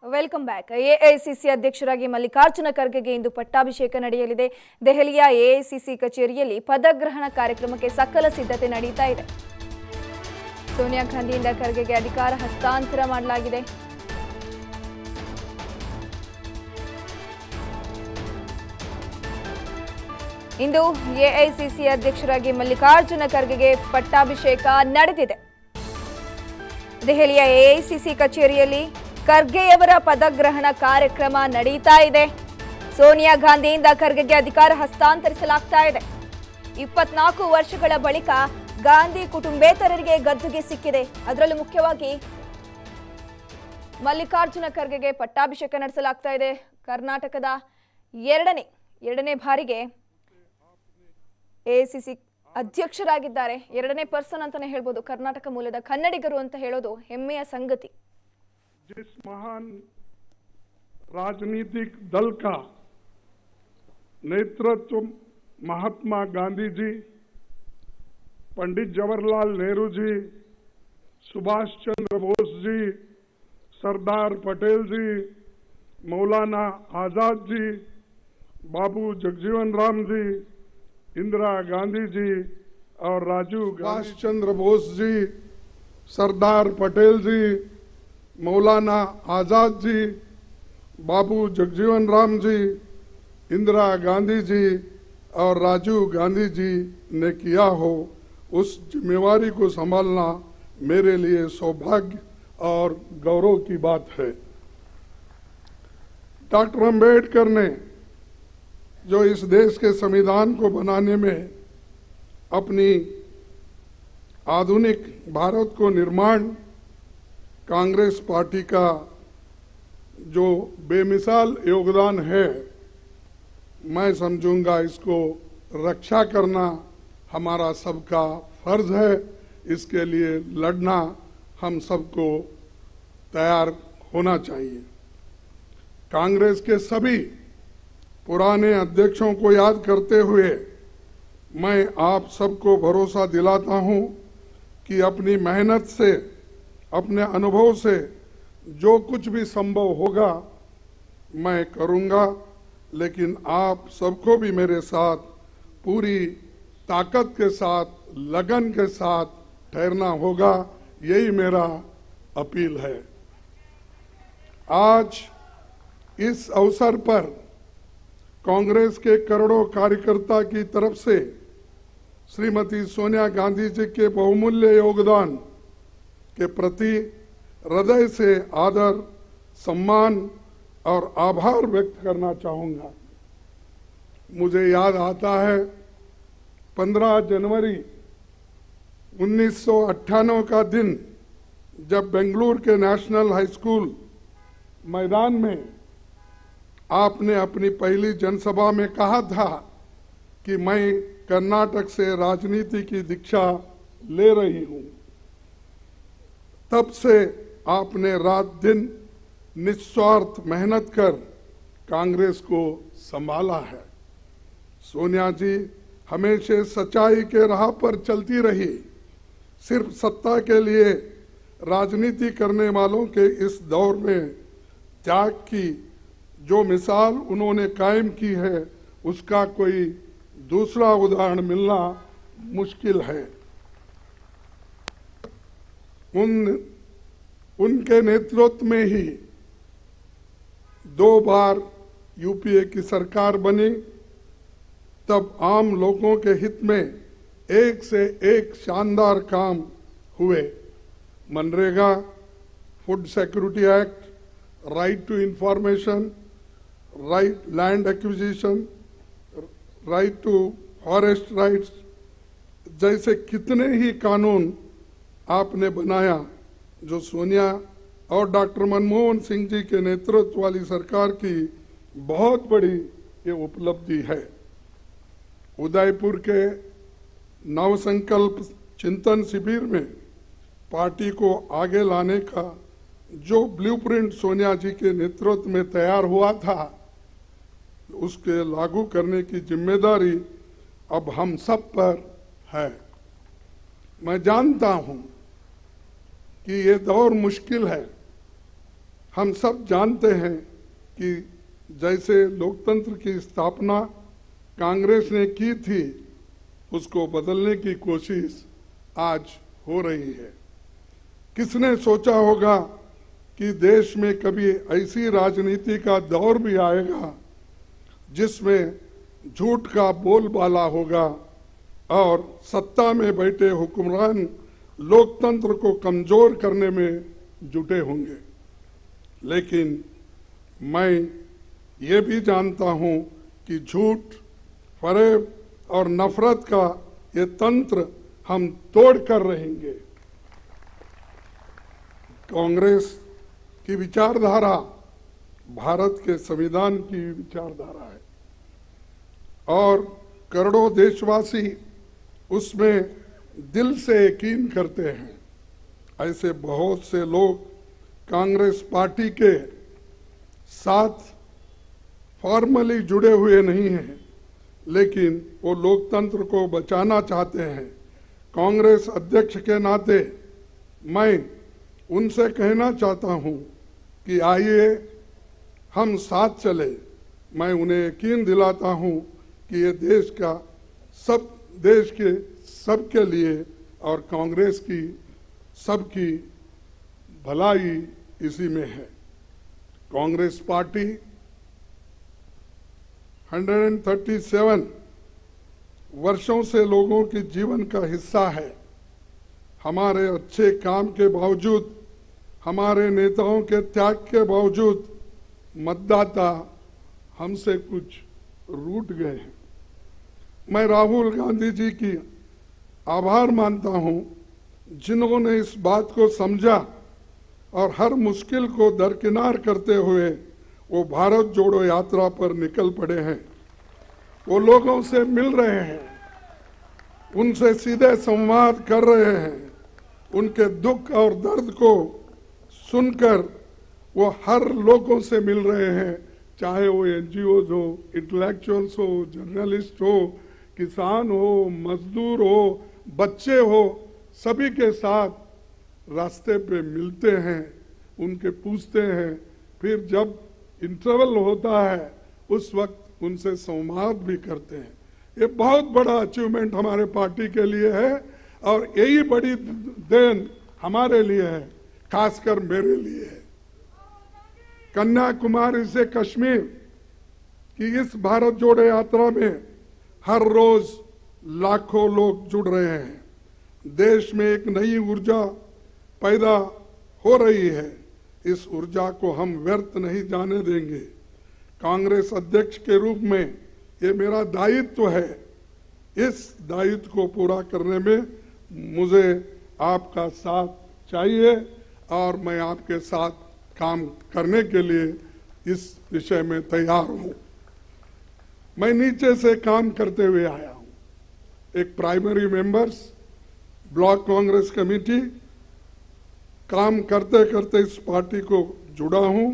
Welcome back. AICC ಅಧ್ಯಕ್ಷರಾಗಿ ಮಲ್ಲಿಕಾರ್ಜುನ ಖರ್ಗೆಗೆ ಇಂದು ಪಟ್ಟಾಭಿಷೇಕ ನಡೆಯಲಿದೆ. ದೆಹಲಿಯ ಎಐಸಿಸಿ ಕಚೇರಿಯಲ್ಲಿ ಪದಗ್ರಹಣ ಕಾರ್ಯಕ್ರಮಕ್ಕೆ ಸಕಲ ಸಿದ್ಧತೆ ನಡೆಯುತ್ತಾ ಇದೆ. ಸೋನಿಯಾ ಗಾಂಧಿಯಿಂದ ಖರ್ಗೆಗೆ ಅಧಿಕಾರ ಹಸ್ತಾಂತರ ಮಾಡಲಾಗಿದೆ. ಇಂದು ಎಐಸಿಸಿ ಅಧ್ಯಕ್ಷರಾಗಿ ಮಲ್ಲಿಕಾರ್ಜುನ ಖರ್ಗೆಗೆ ಪಟ್ಟಾಭಿಷೇಕ ನಡೆದಿದೆ. ದೆಹಲಿಯ ಎಐಸಿಸಿ ಕಚೇರಿಯಲ್ಲಿ ಖರ್ಗೆಯವರ ಪದಗ್ರಹಣ ಕಾರ್ಯಕ್ರಮ ನಡೆಯುತ್ತಾ ಇದೆ. ಸೋನಿಯಾ ಗಾಂಧಿಯಿಂದ ಖರ್ಗೆಗೆ ಅಧಿಕಾರ ಹಸ್ತಾಂತರಿಸಲಾಗ್ತಾ ಇದೆ. 24 ವರ್ಷಗಳ ಬಳಿಕ ಗಾಂಧಿ ಕುಟುಂಬೇತರರಿಗೆ ಗದ್ದುಗೆ ಸಿಕ್ಕಿದೆ. ಅದರಲ್ಲೂ ಮುಖ್ಯವಾಗಿ ಮಲ್ಲಿಕಾರ್ಜುನ ಖರ್ಗೆಗೆ ಪಟ್ಟಾಭಿಷೇಕ ನಡೆಸಲಾಗ್ತಾ ಇದೆ. ಕರ್ನಾಟಕದ ಎರಡನೇ ಬಾರಿಗೆ ಎಐಸಿಸಿ ಅಧ್ಯಕ್ಷರಾಗಿದ್ದಾರೆ. ಎರಡನೇ ಪರ್ಸನ್ ಅಂತಾನೆ ಹೇಳ್ಬೋದು. ಕರ್ನಾಟಕ ಮೂಲದ ಕನ್ನಡಿಗರು ಅಂತ ಹೇಳೋದು ಹೆಮ್ಮೆಯ ಸಂಗತಿ. जिस महान राजनीतिक दल का नेतृत्व महात्मा गांधी जी, पंडित जवाहरलाल नेहरू जी, सुभाष चंद्र बोस जी, सरदार पटेल जी, मौलाना आजाद जी, बाबू जगजीवन राम जी, इंदिरा गांधी जी और राजीव सुभाष चंद्र बोस जी, सरदार पटेल जी, मौलाना आजाद जी, बाबू जगजीवन राम जी, इंदिरा गांधी जी और राजीव गांधी जी ने किया हो, उस जिम्मेवारी को संभालना मेरे लिए सौभाग्य और गौरव की बात है। डॉक्टर अंबेडकर ने जो इस देश के संविधान को बनाने में अपनी आधुनिक भारत को निर्माण कांग्रेस पार्टी का जो बेमिसाल योगदान है, मैं समझूंगा इसको रक्षा करना हमारा सबका फर्ज है। इसके लिए लड़ना हम सबको तैयार होना चाहिए। कांग्रेस के सभी पुराने अध्यक्षों को याद करते हुए मैं आप सबको भरोसा दिलाता हूं कि अपनी मेहनत से, अपने अनुभव से जो कुछ भी संभव होगा मैं करूंगा, लेकिन आप सबको भी मेरे साथ पूरी ताकत के साथ, लगन के साथ ठहरना होगा। यही मेरा अपील है। आज इस अवसर पर कांग्रेस के करोड़ों कार्यकर्ता की तरफ से श्रीमती सोनिया गांधी जी के बहुमूल्य योगदान के प्रति हृदय से आदर, सम्मान और आभार व्यक्त करना चाहूंगा। मुझे याद आता है 15 जनवरी 1998 का दिन, जब बेंगलुरु के नेशनल हाई स्कूल मैदान में आपने अपनी पहली जनसभा में कहा था कि मैं कर्नाटक से राजनीति की दीक्षा ले रही हूं। तब से आपने रात दिन निस्वार्थ मेहनत कर कांग्रेस को संभाला है। सोनिया जी हमेशा सच्चाई के राह पर चलती रही। सिर्फ सत्ता के लिए राजनीति करने वालों के इस दौर में त्याग की जो मिसाल उन्होंने कायम की है, उसका कोई दूसरा उदाहरण मिलना मुश्किल है। उनके नेतृत्व में ही 2 बार यूपीए की सरकार बनी। तब आम लोगों के हित में एक से एक शानदार काम हुए। MNREGA, food security act, right to information, right land acquisition, right to forest rights जैसे कितने ही कानून आपने बनाया, जो सोनिया और डॉक्टर मनमोहन सिंह जी के नेतृत्व वाली सरकार की बहुत बड़ी ये उपलब्धि है। उदयपुर के नवसंकल्प चिंतन शिविर में पार्टी को आगे लाने का जो ब्लूप्रिंट सोनिया जी के नेतृत्व में तैयार हुआ था, उसके लागू करने की जिम्मेदारी अब हम सब पर है। मैं जानता हूं कि ये दौर मुश्किल है। हम सब जानते हैं कि जैसे लोकतंत्र की स्थापना कांग्रेस ने की थी, उसको बदलने की कोशिश आज हो रही है। किसने सोचा होगा कि देश में कभी ऐसी राजनीति का दौर भी आएगा जिसमें झूठ का बोलबाला होगा और सत्ता में बैठे हुक्मरान लोकतंत्र को कमजोर करने में जुटे होंगे। लेकिन मैं ये भी जानता हूं कि झूठ, फरेब और नफरत का ये तंत्र हम तोड़ कर रहेंगे। कांग्रेस की विचारधारा भारत के संविधान की विचारधारा है और करोड़ों देशवासी उसमें दिल से यकीन करते हैं। ऐसे बहुत से लोग कांग्रेस पार्टी के साथ फॉर्मली जुड़े हुए नहीं हैं, लेकिन वो लोकतंत्र को बचाना चाहते हैं। कांग्रेस अध्यक्ष के नाते मैं उनसे कहना चाहता हूं कि आइए हम साथ चले। मैं उन्हें यकीन दिलाता हूं कि ये देश के सबके लिए और कांग्रेस की सबकी भलाई इसी में है। कांग्रेस पार्टी 137 वर्षों से लोगों के जीवन का हिस्सा है। हमारे अच्छे काम के बावजूद, हमारे नेताओं के त्याग के बावजूद मतदाता हमसे कुछ रूठ गए हैं। मैं राहुल गांधी जी की आभार मानता हूं, जिन्होंने इस बात को समझा और हर मुश्किल को दरकिनार करते हुए वो भारत जोड़ो यात्रा पर निकल पड़े हैं। वो लोगों से मिल रहे हैं, उनसे सीधे संवाद कर रहे हैं, उनके दुख और दर्द को सुनकर वो हर लोगों से मिल रहे हैं, चाहे वो एनजीओज हो, इंटेलेक्चुअल्स हो, जर्नलिस्ट हो, किसान हो, मजदूर हो, बच्चे हो, सभी के साथ रास्ते पे मिलते हैं, उनके पूछते हैं, फिर जब इंटरवल होता है उस वक्त उनसे संवाद भी करते हैं। ये बहुत बड़ा अचीवमेंट हमारे पार्टी के लिए है और यही बड़ी देन हमारे लिए है, खासकर मेरे लिए है। कन्याकुमारी से कश्मीर की इस भारत जोड़ो यात्रा में हर रोज लाखों लोग जुड़ रहे हैं। देश में एक नई ऊर्जा पैदा हो रही है। इस ऊर्जा को हम व्यर्थ नहीं जाने देंगे। कांग्रेस अध्यक्ष के रूप में ये मेरा दायित्व है। इस दायित्व को पूरा करने में मुझे आपका साथ चाहिए और मैं आपके साथ काम करने के लिए इस विषय में तैयार हूं। मैं नीचे से काम करते हुए आया हूं। एक primary members, block Congress committee, काम करते करते इस पार्टी को जुड़ा हूं।